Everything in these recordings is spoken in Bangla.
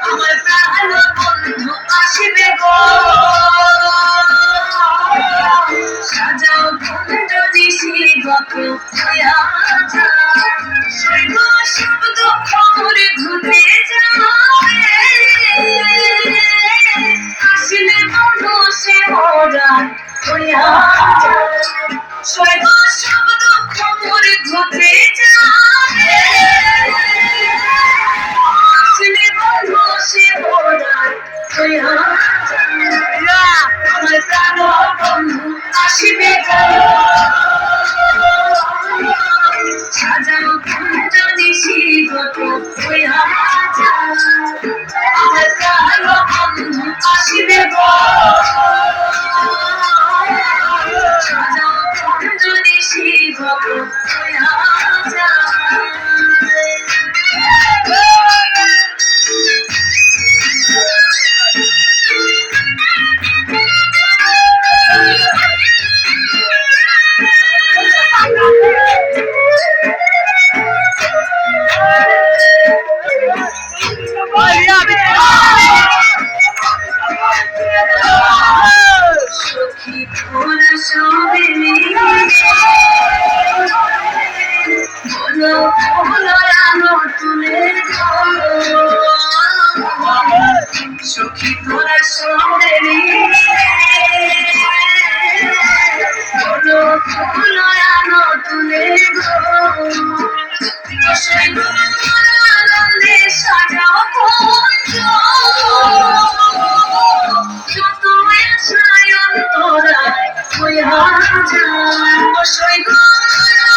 আমার প্রাণ বন্ধু আসিবে গো সাজাও যদি গত শৈব শব্দ খবরে ঘুরে যাবে আসলে বন্ধু সে মোরা শৈব শব্দ খবরে ঘুরে যাবে আসলে বন্ধু সে মোরা আমার প্রাণ বন্ধু আসিবে গো সাজানো কুঞ্জনি শিগত আমার প্রাণ বন্ধু আসিবে গো সাজানো কুঞ্জনি শিগত সখী তোরা সবে বলো বলো আলো তুলে সখী তোরা সবে বলো বলো আলো তুলে আনন্দে সাজাও কুঞ্জ যত আশায় অন্তরায় হইয়া যায় বসই গো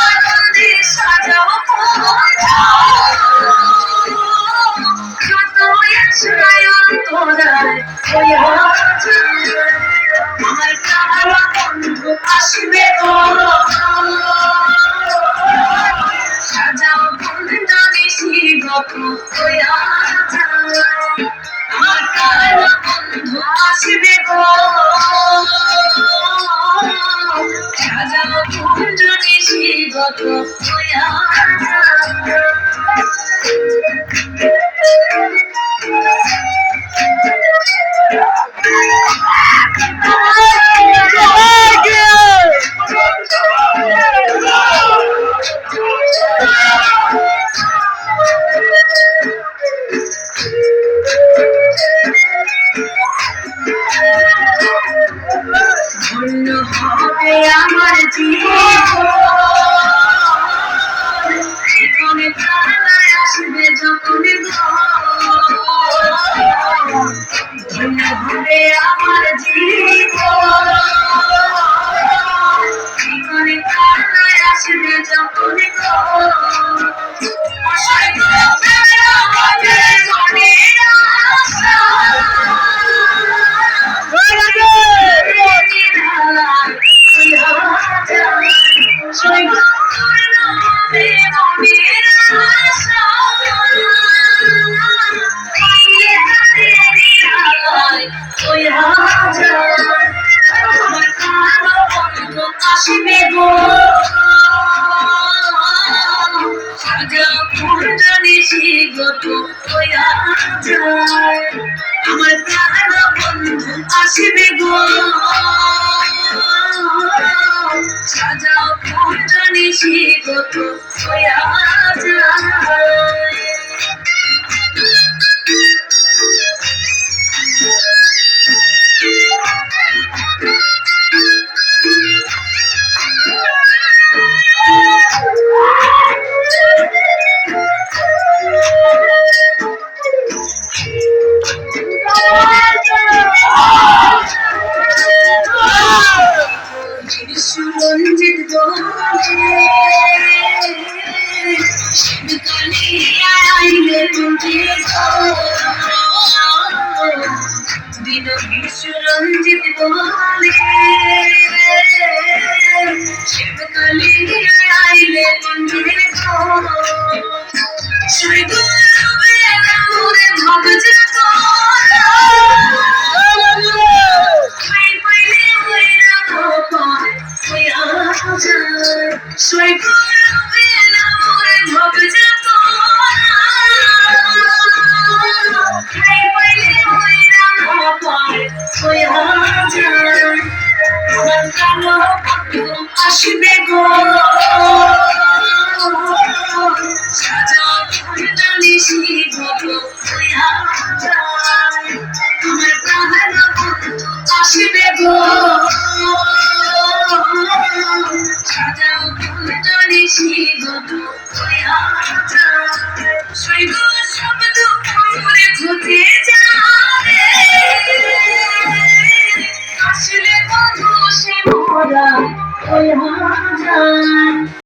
আনন্দে সাজাও কুঞ্জ যত আশায় অন্তরায় হইয়া যায় আমার প্রাণ বন্ধু আসিবে গো সাজাও কুঞ্জনি শিগত আমার প্রাণ বন্ধু আসিবে গো সাজাও কুঞ্জনি শিগত ধন্য হবে আমার জীবন প্রাণায় আসবে যখন ধন্য হবে আমার জীবন প্রাণায় আসবে যখন আসিবে গো সাজাও কুঞ্জনি শিগত আমার প্রাণ বন্ধু আসিবে গো সাজাও কুঞ্জনি শিগত সুরঞ্জিত আইলে দিন সুরঞ্জিত বলে শিবকালী আইলে ভালো বন্ধু আসবে গো সাজাও ফুলদানি শিবত হইয়া যায় আমার ভালো বন্ধু আসবে গো সাজাও ফুলদানি শিবত হইয়া যায় শৈব শব্দ পুরে ঘটে যাবে আসলে বন্ধু সে মোরা হইয়া যায়